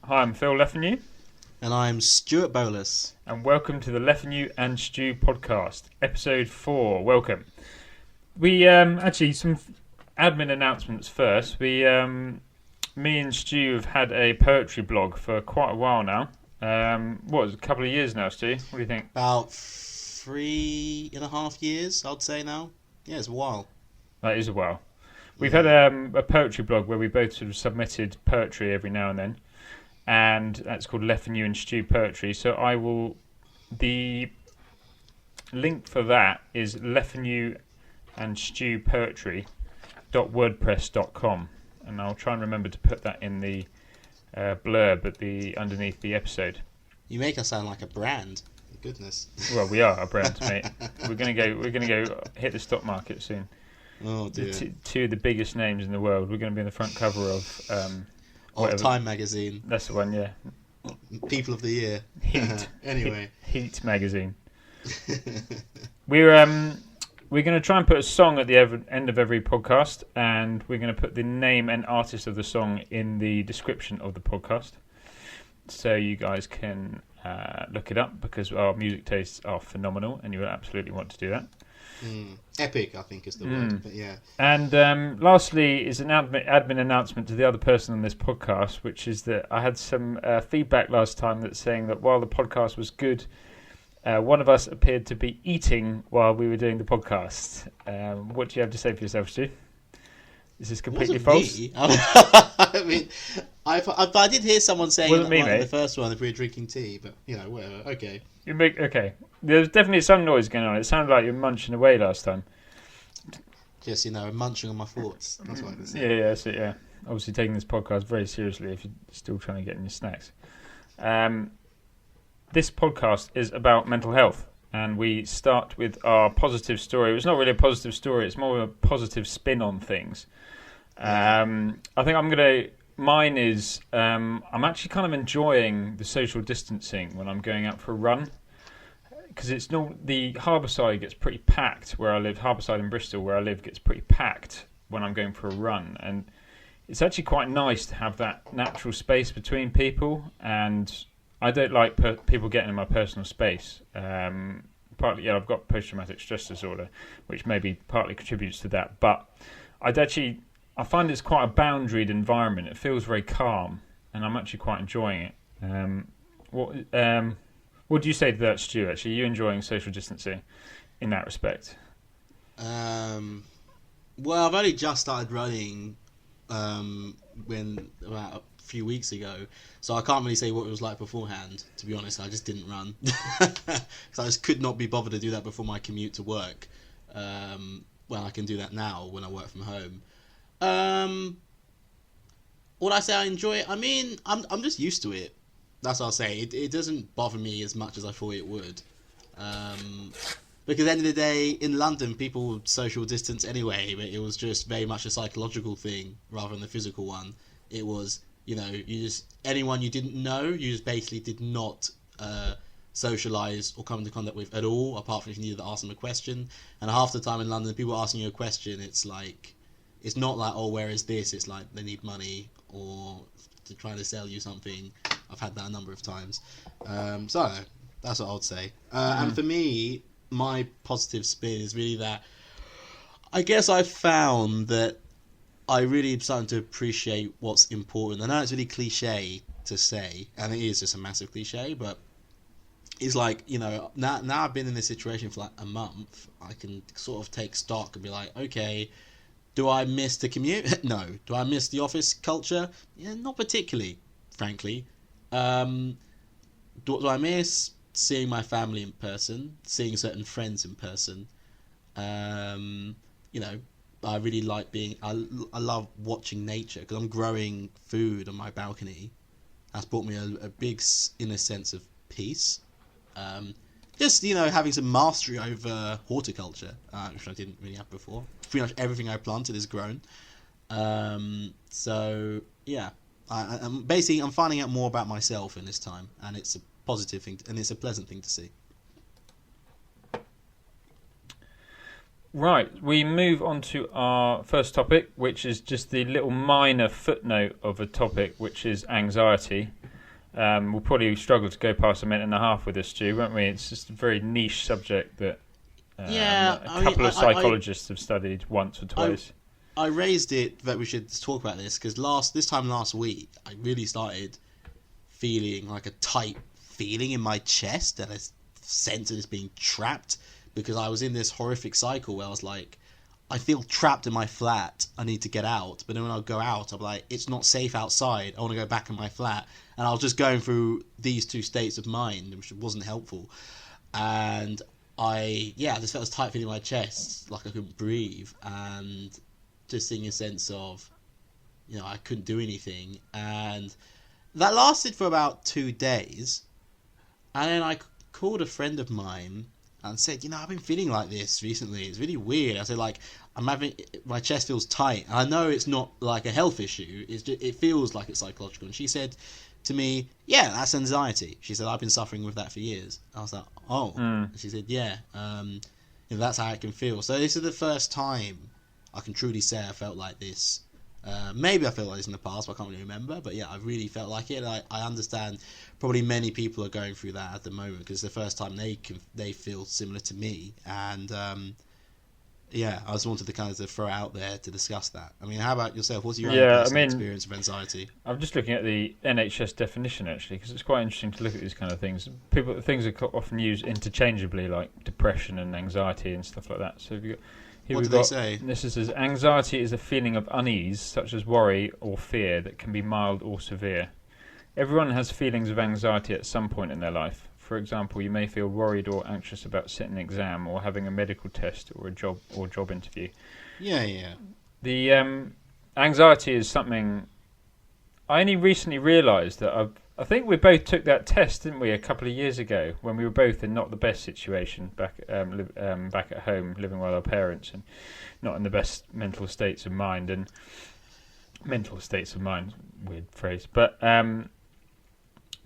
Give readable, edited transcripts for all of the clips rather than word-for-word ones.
Hi, I'm Phil Lefanu. And I'm Stuart Bolus. And welcome to the Lefanu and Stu podcast, episode 4. Welcome. We, actually, some admin announcements first. Me and Stu have had a poetry blog for quite a while now. A couple of years now, Stu? What do you think? About 3.5 years, I'd say now. Yeah, it's a while. That is a while. We've had a poetry blog where we both sort of submitted poetry every now and then. And that's called Lefanu and Stu Poetry. So the link for that is lefanuandstewpoetry.wordpress.com, and I'll try and remember to put that in the blurb underneath the episode. You make us sound like a brand. Goodness. Well, we are a brand, mate. We're gonna go hit the stock market soon. Oh dear. Two of the biggest names in the world. We're going to be on the front cover of. Time magazine. That's the one, yeah. People of the year. Heat. Anyway. Heat magazine. We're going to try and put a song at the end of every podcast, and we're going to put the name and artist of the song in the description of the podcast, so you guys can look it up, because our music tastes are phenomenal, and you will absolutely want to do that. Epic, I think, is the word, but yeah. And lastly is an admin announcement to the other person on this podcast, which is that I had some feedback last time that's saying that while the podcast was good, one of us appeared to be eating while we were doing the podcast. What do you have to say for yourself, Stu? Is this completely false? Me. I mean, I did hear someone saying that in the first one if we were drinking tea, but whatever. Okay. Okay. There's definitely some noise going on. It sounded like you were munching away last time. Just munching on my thoughts. That's what I was saying. Yeah, that's it. Yeah. Obviously taking this podcast very seriously if you're still trying to get in your snacks. This podcast is about mental health, and we start with our positive story. It's not really a positive story. It's more of a positive spin on things. I think mine is, I'm actually kind of enjoying the social distancing when I'm going out for a run, because the Harbourside gets pretty packed where I live. Harbourside in Bristol, where I live, gets pretty packed when I'm going for a run, and it's actually quite nice to have that natural space between people, and I don't like people getting in my personal space. Partly, I've got post-traumatic stress disorder, which maybe partly contributes to that, but I find it's quite a boundaried environment. It feels very calm, and I'm actually quite enjoying it. What do you say to that, Stu? Actually, are you enjoying social distancing in that respect? Well, I've only just started running about a few weeks ago, so I can't really say what it was like beforehand. To be honest, I just didn't run, so I just could not be bothered to do that before my commute to work. Well, I can do that now when I work from home. Would I say I enjoy it? I mean, I'm just used to it. That's what I'll say. It doesn't bother me as much as I thought it would. Because at the end of the day, in London, people social distance anyway, but it was just very much a psychological thing rather than the physical one. It was, anyone you didn't know, you just basically did not socialise or come into contact with at all, apart from if you needed to ask them a question. And half the time in London, people asking you a question, it's not like, oh, where is this? It's like they need money or to try to sell you something. I've had that a number of times. So I don't know. That's what I would say. And for me, my positive spin is really that I guess I've found that I really am starting to appreciate what's important. I know it's really cliche to say, and it is just a massive cliche, but it's like, now I've been in this situation for like a month, I can sort of take stock and be like, okay, do I miss the commute? No. Do I miss the office culture? Yeah, not particularly, frankly. Do I miss seeing my family in person, seeing certain friends in person? I really like I love watching nature, because I'm growing food on my balcony. That's brought me a big inner sense of peace. Just, having some mastery over horticulture, which I didn't really have before. Pretty much everything I planted is grown. So, yeah. I'm finding out more about myself in this time, and it's a positive thing, and it's a pleasant thing to see. Right, we move on to our first topic, which is just the little minor footnote of a topic, which is anxiety. We'll probably struggle to go past a minute and a half with this, Stu, won't we? It's just a very niche subject that a couple of psychologists have studied once or twice. I raised it that we should talk about this because this time last week, I really started feeling like a tight feeling in my chest and a sense of this being trapped, because I was in this horrific cycle where I was like, I feel trapped in my flat, I need to get out, but then when I go out, I'm like, it's not safe outside, I want to go back in my flat, and I was just going through these two states of mind, which wasn't helpful, and I just felt this tight feeling in my chest, like I couldn't breathe, and just seeing a sense of, I couldn't do anything, and that lasted for about 2 days, and then I called a friend of mine and said, I've been feeling like this recently. It's really weird. I said, my chest feels tight. And I know it's not like a health issue. It feels like it's psychological. And she said to me, yeah, that's anxiety. She said, I've been suffering with that for years. I was like, oh. And she said, yeah, that's how it can feel. So this is the first time I can truly say I felt like this. Maybe I felt like this in the past, but I can't really remember. But yeah, I really felt like it. I understand probably many people are going through that at the moment because it's the first time they feel similar to me. And I just wanted to kind of throw out there to discuss that. I mean, how about yourself? What's your own personal experience of anxiety? I'm just looking at the NHS definition actually, because it's quite interesting to look at these kind of things. Things are often used interchangeably, like depression and anxiety and stuff like that. So if you what do they say? This says, anxiety is a feeling of unease, such as worry or fear, that can be mild or severe. Everyone has feelings of anxiety at some point in their life. For example, you may feel worried or anxious about sitting an exam or having a medical test or a job interview. Yeah. The anxiety is something I only recently realised that I think we both took that test, didn't we, a couple of years ago when we were both in not the best situation back at home, living with our parents, and not in the best mental states of mind. Weird phrase, but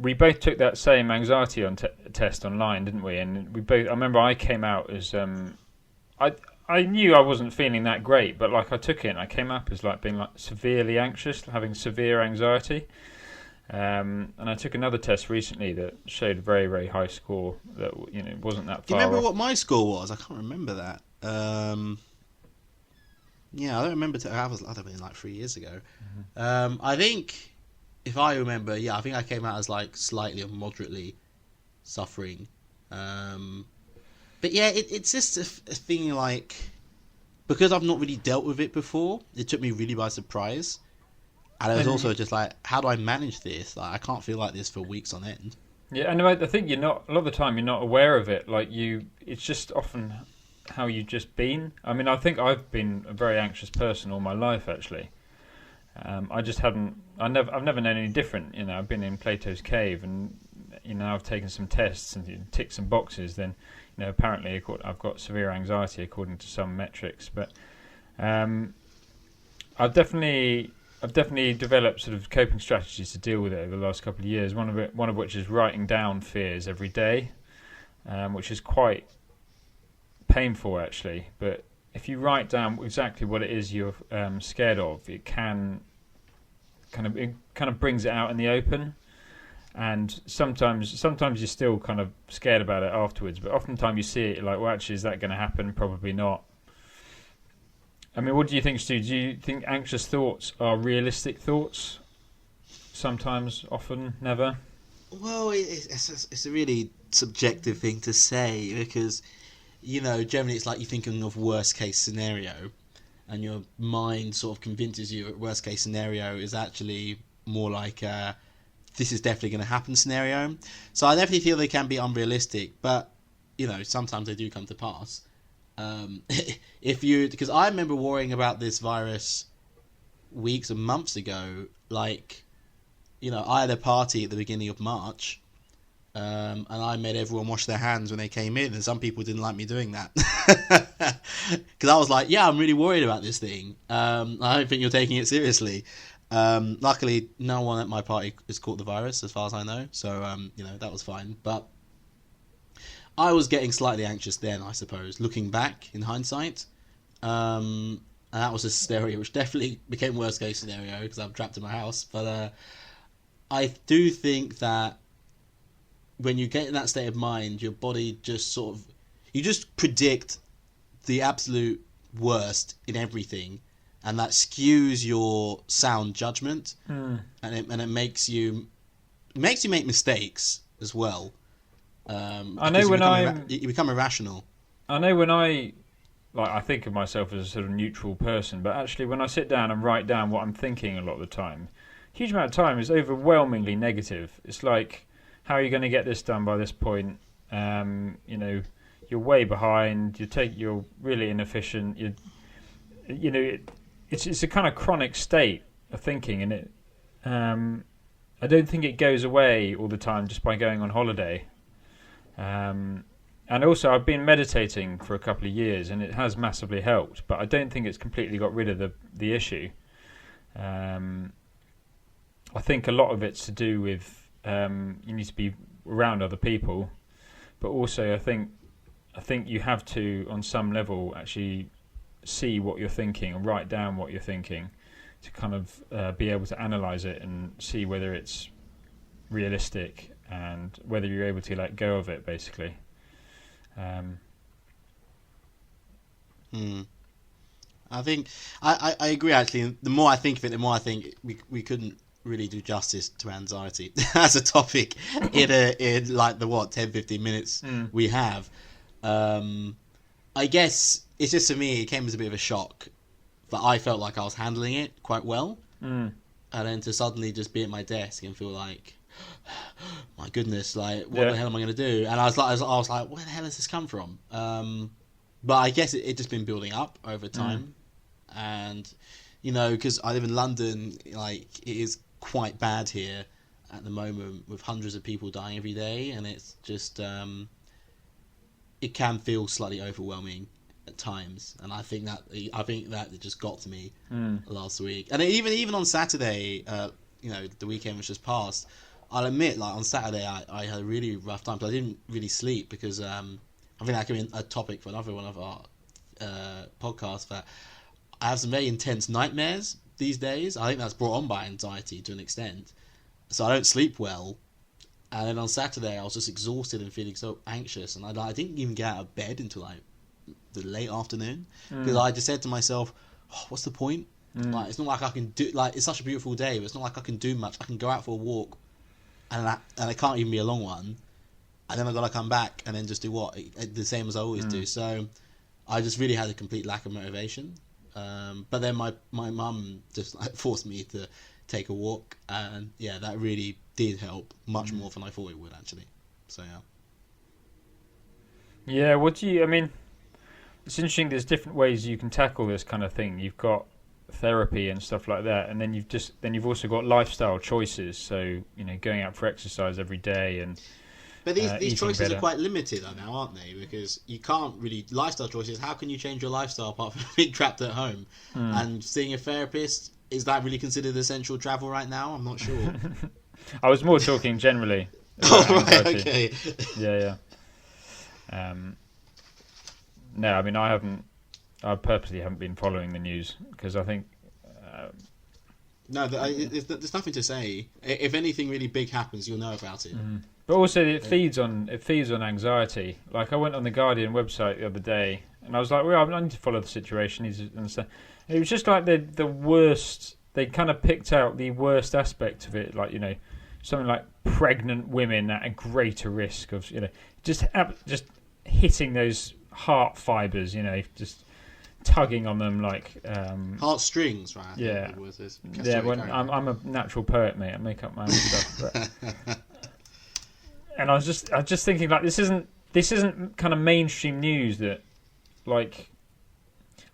we both took that same anxiety test online, didn't we? And we both. I remember I came out as I knew I wasn't feeling that great, but I took it and I came up as being severely anxious, having severe anxiety. And I took another test recently that showed a very, very high score that wasn't that far. Do you remember off. what my score was? I can't remember that. I don't remember. That would have been 3 years ago. Mm-hmm. I think, if I remember, I think I came out as slightly or moderately suffering. But yeah, it's just a thing because I've not really dealt with it before, it took me really by surprise. And it was also just how do I manage this? I can't feel like this for weeks on end. Yeah, and I think a lot of the time you're not aware of it. It's just often how you've just been. I mean, I think I've been a very anxious person all my life, actually. I just haven't. I've never known any different. I've been in Plato's cave, and I've taken some tests and ticked some boxes. Then, apparently I've got severe anxiety according to some metrics. But I've definitely developed sort of coping strategies to deal with it over the last couple of years. One of which is writing down fears every day, which is quite painful actually. But if you write down exactly what it is you're scared of, it kind of brings it out in the open. And sometimes you're still kind of scared about it afterwards. But oftentimes you see it well, actually, is that going to happen? Probably not. I mean, what do you think, Stu? Do you think anxious thoughts are realistic thoughts? Sometimes, often, never? Well, it's a really subjective thing to say because, generally it's you're thinking of worst case scenario and your mind sort of convinces you that worst case scenario is actually more this is definitely going to happen scenario. So I definitely feel they can be unrealistic, but, sometimes they do come to pass. Because I remember worrying about this virus weeks and months ago, I had a party at the beginning of March, and I made everyone wash their hands when they came in, and some people didn't like me doing that. Because I was I'm really worried about this thing. I don't think you're taking it seriously. Luckily, no one at my party has caught the virus, as far as I know, so, that was fine, but I was getting slightly anxious then, I suppose, looking back in hindsight. And that was a scenario which definitely became worst case scenario because I'm trapped in my house. But I do think that when you get in that state of mind, your body just sort of, you just predict the absolute worst in everything, and that skews your sound judgment, and it makes you make mistakes as well. I know when you become irrational. I know when I think of myself as a sort of neutral person, but actually when I sit down and write down what I'm thinking a lot of the time, a huge amount of time is overwhelmingly negative. It's like, how are you going to get this done by this point? You're way behind. You're really inefficient. It's a kind of chronic state of thinking, and it. I don't think it goes away all the time just by going on holiday. And also, I've been meditating for a couple of years, and it has massively helped. But I don't think it's completely got rid of the issue. I think a lot of it's to do with you need to be around other people, but also I think you have to, on some level, actually see what you're thinking and write down what you're thinking to kind of be able to analyse it and see whether it's realistic and whether you're able to let go of it, basically. I think I agree, actually. The more I think of it, the more I think we couldn't really do justice to anxiety as a topic in like the 10-15 minutes we have. I guess it's just, to me, it came as a bit of a shock that I felt like I was handling it quite well, and then to suddenly just be at my desk and feel like, my goodness, like what the hell am I going to do? And I was like, where the hell has this come from? But I guess it just been building up over time, and because I live in London, like it is quite bad here at the moment, with hundreds of people dying every day, and it's just it can feel slightly overwhelming at times, and I think that it just got to me last week, and even on Saturday, the weekend was just past. I'll admit, like on Saturday, I had a really rough time because I didn't really sleep, because I think that could be a topic for another one of our podcasts. That I have some very intense nightmares these days. I think that's brought on by anxiety to an extent, so I don't sleep well. And then on Saturday, I was just exhausted and feeling so anxious, and I didn't even get out of bed until like the late afternoon, because I just said to myself, "What's the point? Like, it's not like I can do. Like, it's such a beautiful day, but it's not like I can do much. I can go out for a walk, and it can't even be a long one, and then I gotta come back and then just do the same as I always do." So I just really had a complete lack of motivation. But then my mum just like forced me to take a walk, and that really did help much more than I thought it would, actually. So yeah, I mean, it's interesting. There's different ways you can tackle this kind of thing. You've got therapy and stuff like that, and then you've also got lifestyle choices. So going out for exercise every day, and but these choices are quite limited now, aren't they? Because you can't really lifestyle choices. How can you change your lifestyle apart from being trapped at home? And seeing a therapist, is that really considered essential travel right now? I'm not sure. I was more talking generally. Oh, right, okay. Yeah. No, I mean, I purposely haven't been following the news, because I think... there's nothing to say. If anything really big happens, you'll know about it. But also, it feeds on anxiety. Like, I went on the Guardian website the other day, and I was like, well, I need to follow the situation. It was just like the worst... They kind of picked out the worst aspect of it, like, something like pregnant women at a greater risk of, just hitting those heart fibres, just tugging on them like heartstrings, right? Yeah, I'm a natural poet, mate. I make up my own stuff. But... and I was just thinking, like, this isn't kind of mainstream news that, like,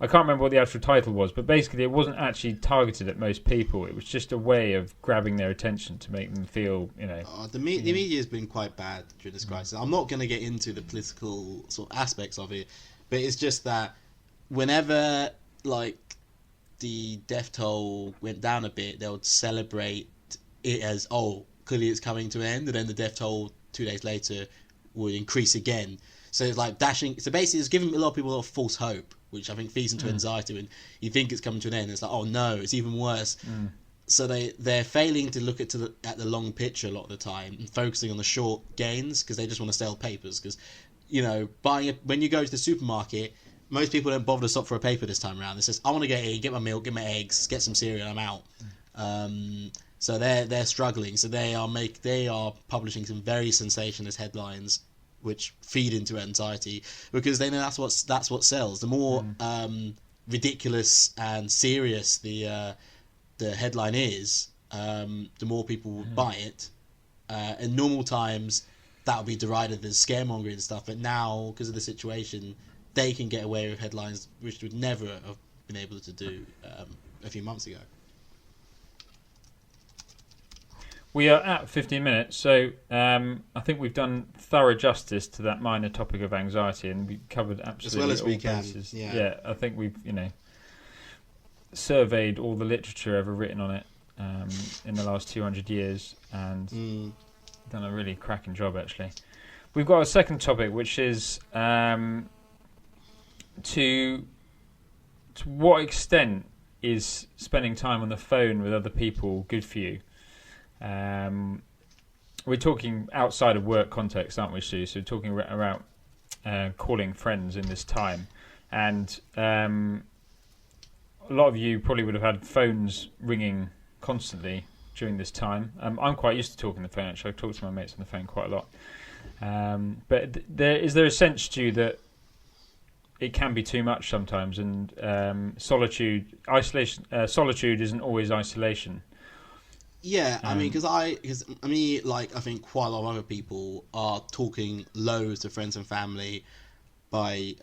I can't remember what the actual title was, but basically it wasn't actually targeted at most people. It was just a way of grabbing their attention to make them feel, the media has been quite bad during this crisis. I'm not going to get into the political sort of aspects of it, but it's just that whenever, like, the death toll went down a bit, they would celebrate it as, clearly it's coming to an end, and then the death toll 2 days later would increase again. So it's like dashing. So basically, it's giving a lot of people a lot of false hope, which I think feeds into anxiety. When you think it's coming to an end, it's like, oh no, it's even worse. so they're failing to look at the long picture a lot of the time and focusing on the short gains because they just want to sell papers. Because when you go to the supermarket, most people don't bother to stop for a paper this time around. It's just, I want to get my milk, get my eggs, get some cereal, I'm out. So they're struggling. So they are publishing some very sensationalist headlines which feed into anxiety because they know that's what sells. The more ridiculous and serious the headline is, the more people buy it. In normal times, that would be derided as scaremongering and stuff. But now, because of the situation, they can get away with headlines which would never have been able to do a few months ago. We are at 15 minutes, so I think we've done thorough justice to that minor topic of anxiety, and we covered absolutely as well as all we can. bases. Yeah, I think we've surveyed all the literature ever written on it in the last 200 years, and done a really cracking job. Actually, we've got a second topic, which is to what extent is spending time on the phone with other people good for you? We're talking outside of work context, aren't we, Stu? So we're talking around calling friends in this time. And a lot of you probably would have had phones ringing constantly during this time. I'm quite used to talking on the phone, actually. I talk to my mates on the phone quite a lot. But is there a sense to you that it can be too much sometimes, and solitude isn't always isolation? Yeah, I mean, because I think quite a lot of other people are talking loads to friends and family by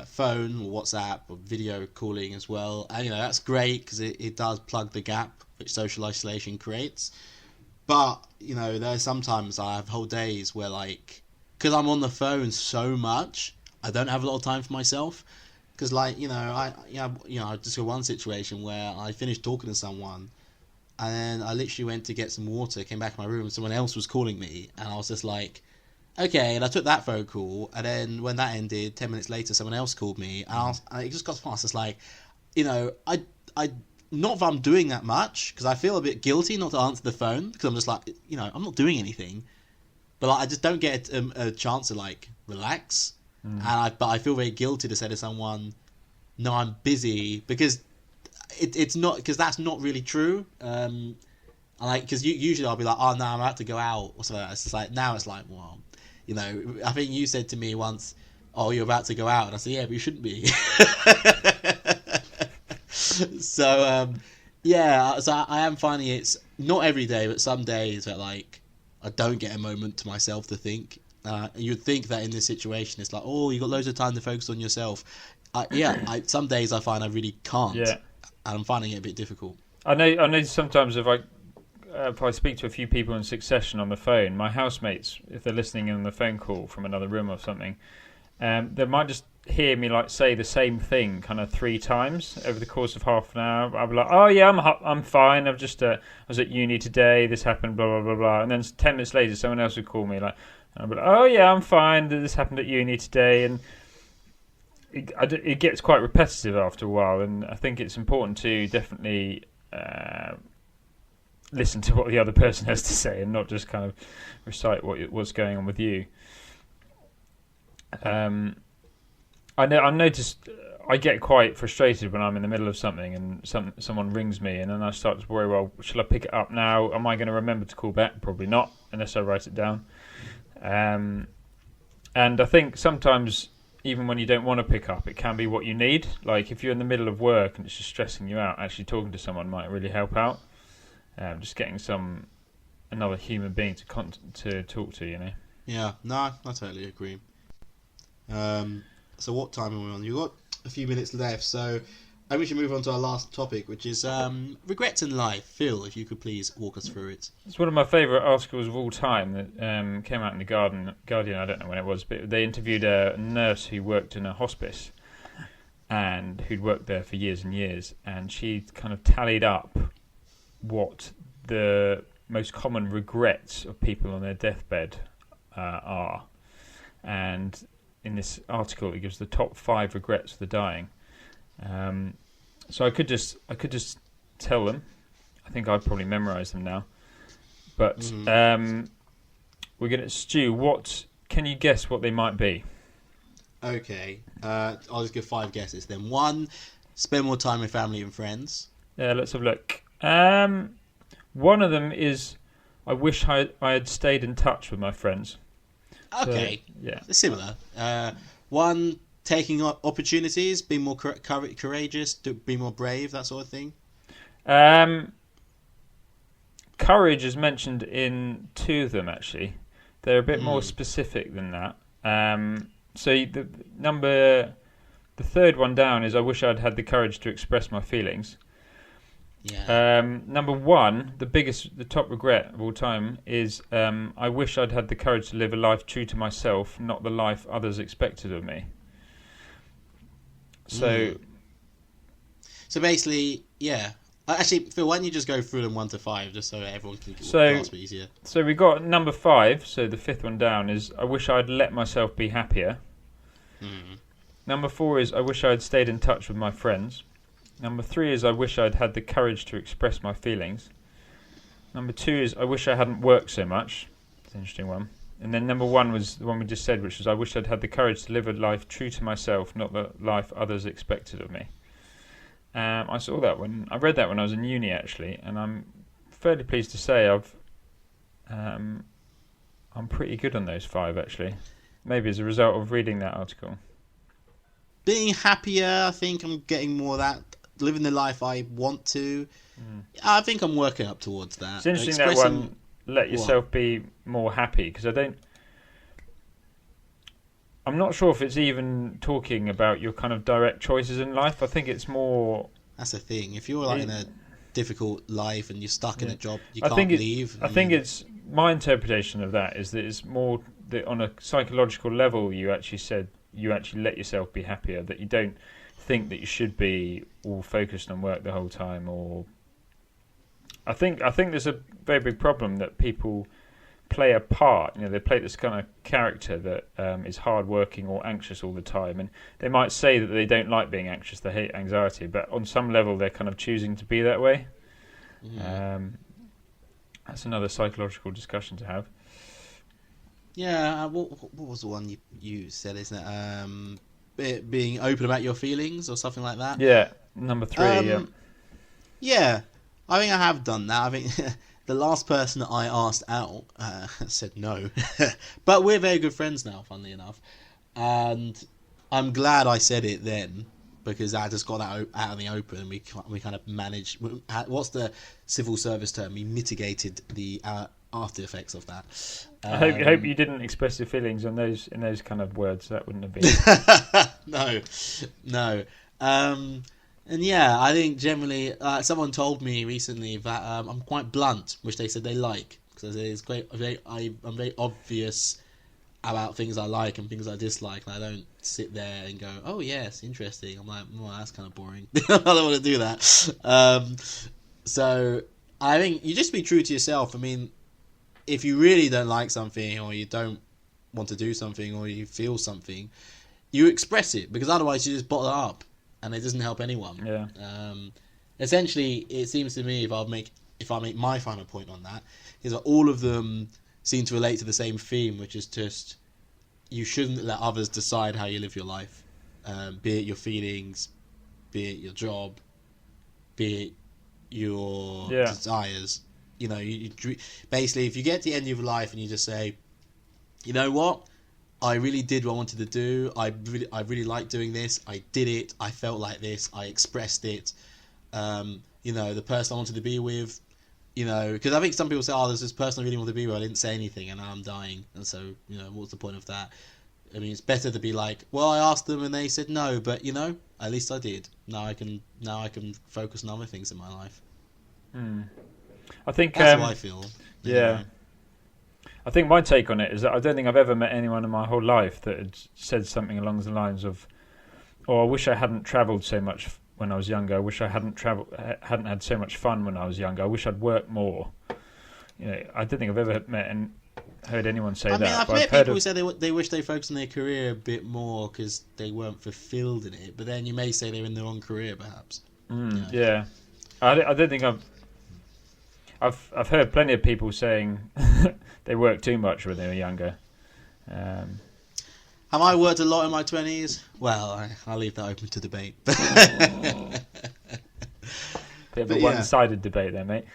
phone or WhatsApp or video calling as well, and that's great because it does plug the gap which social isolation creates. But there's sometimes I have whole days where because I'm on the phone so much, I don't have a lot of time for myself. Because I just got one situation where I finished talking to someone. And then I literally went to get some water, came back in my room, and someone else was calling me. And I was just like, okay. And I took that phone call. And then when that ended, 10 minutes later, someone else called me. And it just got past. It's like, I not that I'm doing that much, because I feel a bit guilty not to answer the phone. Because I'm just like, I'm not doing anything. But I just don't get a chance to relax. But I feel very guilty to say to someone, no, I'm busy. Because it's not, because that's not really true. Because usually I'll be like, oh no, I'm about to go out or something like that. It's just like, now it's like, well, I think you said to me once, oh, you're about to go out, and I said, yeah, but you shouldn't be. So I am finding it's not every day, but some days that I don't get a moment to myself to think. You'd think that in this situation it's like, oh, you got loads of time to focus on yourself. Some days I find I really can't. Yeah. And I'm finding it a bit difficult. I know. Sometimes if I speak to a few people in succession on the phone, my housemates, if they're listening in on the phone call from another room or something, they might just hear me say the same thing kind of 3 times over the course of half an hour. I'll be like, oh yeah, I'm fine. I was at uni today. This happened. Blah blah blah blah. And then 10 minutes later, someone else would call me and I'll be like, oh yeah, I'm fine. This happened at uni today. And it gets quite repetitive after a while, and I think it's important to definitely listen to what the other person has to say and not just kind of recite what's going on with you. I've noticed I get quite frustrated when I'm in the middle of something and someone rings me, and then I start to worry, well, shall I pick it up now? Am I going to remember to call back? Probably not, unless I write it down. And I think sometimes, even when you don't want to pick up, it can be what you need. Like if you're in the middle of work and it's just stressing you out, actually talking to someone might really help out. Just getting another human being to talk to, Yeah, no, I totally agree. So what time are we on? You've got a few minutes left, so I think we should move on to our last topic, which is regrets in life. Phil, if you could please walk us through it. It's one of my favourite articles of all time that came out in the Guardian. I don't know when it was, but they interviewed a nurse who worked in a hospice and who'd worked there for years and years, and she kind of tallied up what the most common regrets of people on their deathbed are. And in this article, it gives the top 5 regrets of the dying. So I could just tell them. I think I've probably memorised them now. But we're going to... Stu, what... Can you guess what they might be? Okay. I'll just give 5 guesses then. 1, spend more time with family and friends. Yeah, let's have a look. One of them is, I wish I had stayed in touch with my friends. Okay. So, yeah. Similar. 1, taking opportunities, being more courageous, be more brave, that sort of thing. Courage is mentioned in 2 of them, actually. They're a bit more specific than that. So the 3rd one down is, I wish I'd had the courage to express my feelings. Yeah. Number 1, the top regret of all time is, I wish I'd had the courage to live a life true to myself, not the life others expected of me. So basically, yeah. Actually, Phil, why don't you just go through them 1 to 5, just so everyone can grasp it easier. So we got number 5. So the 5th one down is, I wish I'd let myself be happier. Number 4 is, I wish I had stayed in touch with my friends. Number 3 is, I wish I'd had the courage to express my feelings. Number 2 is, I wish I hadn't worked so much. It's an interesting one. And then number 1 was the one we just said, which was, I wish I'd had the courage to live a life true to myself, not the life others expected of me. I saw that I read that when I was in uni, actually, and I'm fairly pleased to say I'm pretty good on those 5, actually. Maybe as a result of reading that article. Being happier, I think I'm getting more of that. Living the life I want to. I think I'm working up towards that. It's interesting that one, let yourself be more happy, because I'm not sure if it's even talking about your kind of direct choices in life. I think it's more... That's the thing. If you're like in a difficult life and you're stuck in a job you can't leave... I think it's... My interpretation of that is that it's more that on a psychological level you actually let yourself be happier, that you don't think that you should be all focused on work the whole time. Or I think there's a very big problem that people play a part. They play this kind of character that is hardworking or anxious all the time, and they might say that they don't like being anxious, they hate anxiety, but on some level they're kind of choosing to be that way. That's another psychological discussion to have. Yeah, what was the one you said, isn't it? Being open about your feelings or something like that? Yeah, number 3. Yeah, I think I have done that. I think the last person that I asked out said no. But we're very good friends now, funnily enough. And I'm glad I said it then, because I just got that out in the open, and we kind of managed... What's the civil service term? We mitigated the after effects of that. I hope you didn't express your feelings in those kind of words. That wouldn't have been... No. And yeah, I think generally, someone told me recently that I'm quite blunt, which they said they like, because it's great. I'm very obvious about things I like and things I dislike, and I don't sit there and go, "Oh yes, interesting." I'm like, "Well, that's kind of boring." I don't want to do that. So I think you just be true to yourself. I mean, if you really don't like something, or you don't want to do something, or you feel something, you express it, because otherwise you just bottle it up. And it doesn't help anyone. Yeah. Essentially, it seems to me, if I make my final point on that, is that all of them seem to relate to the same theme, which is just you shouldn't let others decide how you live your life, be it your feelings, be it your job, be it your desires. You basically, if you get to the end of your life and you just say, you know what? I really did what I wanted to do. I really liked doing this. I did it. I felt like this. I expressed it. The person I wanted to be with, because I think some people say, "Oh, there's this person I really want to be with. I didn't say anything, and now I'm dying." And so, what's the point of that? I mean, it's better to be like, "Well, I asked them and they said no, but at least I did. Now I can focus on other things in my life." I think that's how I feel. Yeah. I think my take on it is that I don't think I've ever met anyone in my whole life that had said something along the lines of, "Oh, I wish I hadn't travelled so much when I was younger. I wish I hadn't had so much fun when I was younger. I wish I'd worked more." I don't think I've ever met and heard anyone say that. I've met people who say they wish they focused on their career a bit more because they weren't fulfilled in it. But then you may say they're in the wrong career, perhaps. Yeah, I don't think I've I've heard plenty of people saying they worked too much when they were younger. Have I worked a lot in my 20s? Well, I'll leave that open to debate. Bit of a one-sided debate there, mate.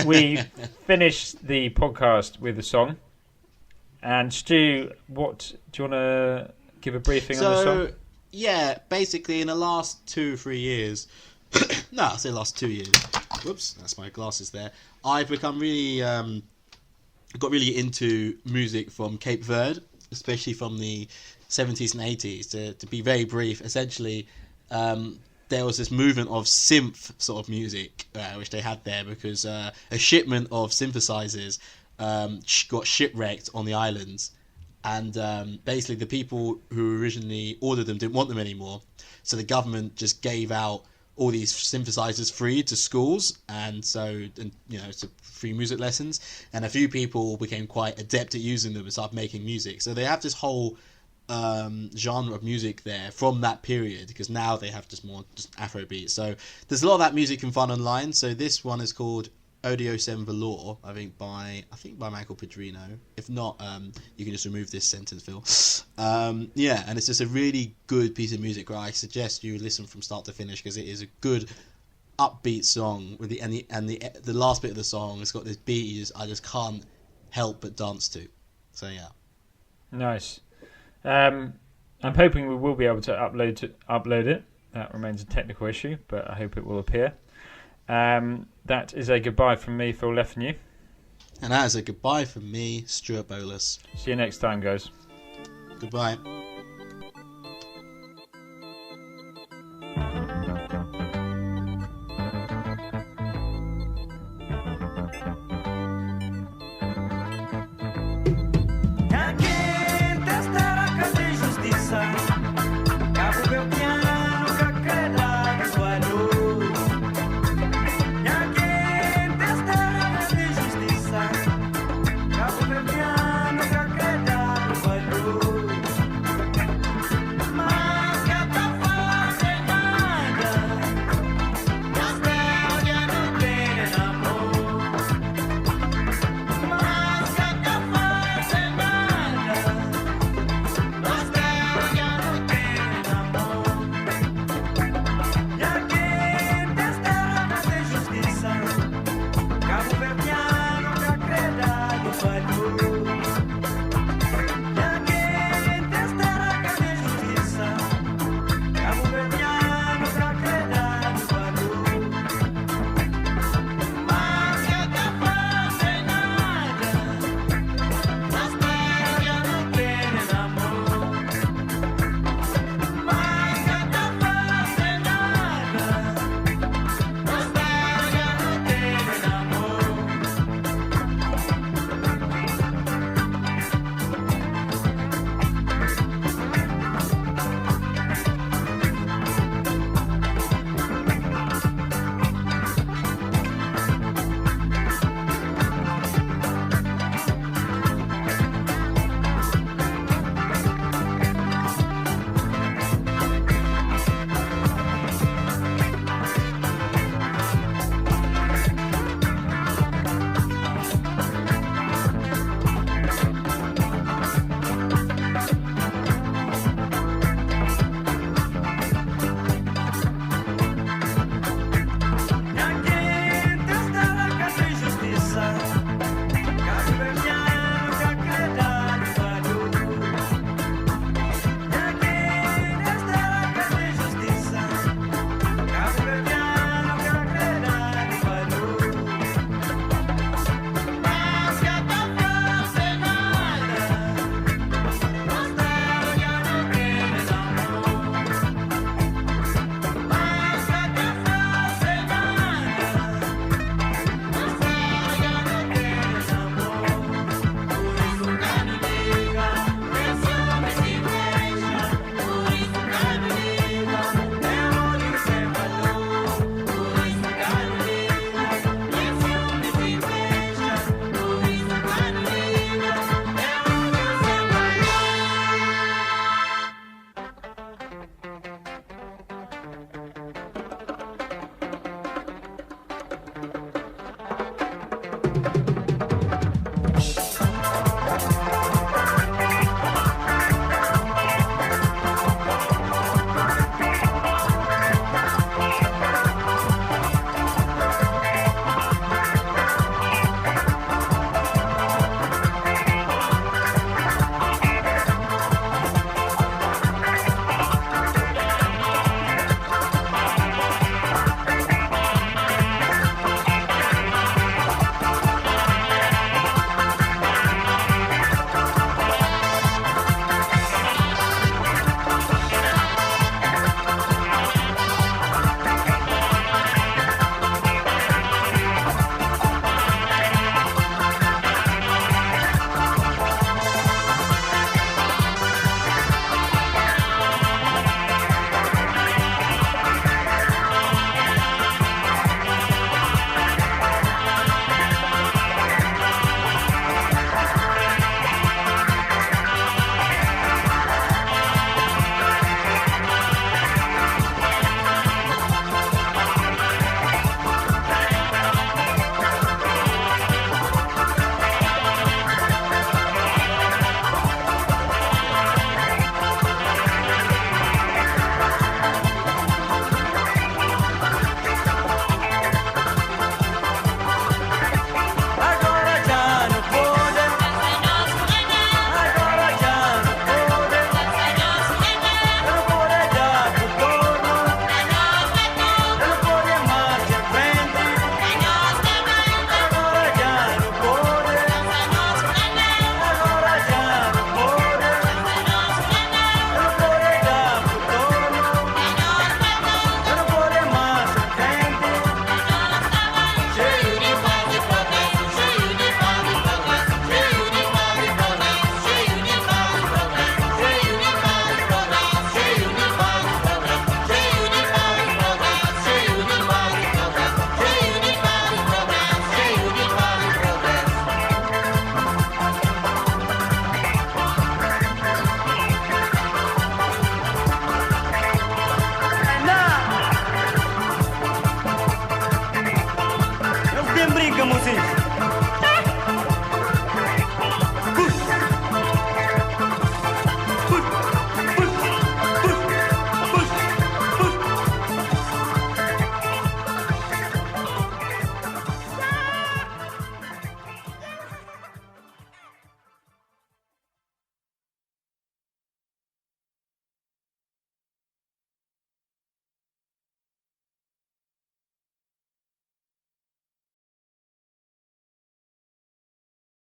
We finished the podcast with a song. And Stu, what do you want to give a briefing on the song? Yeah, basically in the last 2-3 years, no, I'll say last 2 years. Whoops, that's my glasses there. I've become really, got really into music from Cape Verde, especially from the 70s and 80s. To be very brief, essentially, there was this movement of synth sort of music, which they had there because a shipment of synthesizers got shipwrecked on the islands. And basically the people who originally ordered them didn't want them anymore. So the government just gave out all these synthesizers free to schools, and to free music lessons. And a few people became quite adept at using them and started making music. So they have this whole genre of music there from that period, because now they have just Afrobeat. So there's a lot of that music you can find online. So this one is called Odio Sem Valor, I think by Michael Pedrino. If not, you can just remove this sentence, Phil. And it's just a really good piece of music where I suggest you listen from start to finish, because it is a good upbeat song with the last bit of the song. It's got this beat I just can't help but dance to. So yeah, nice. I'm hoping we will be able to upload it. That remains a technical issue, but I hope it will appear. That is a goodbye from me, Phil Leffenu. And that is a goodbye from me, Stuart Bolus. See you next time, guys. Goodbye. Fanu.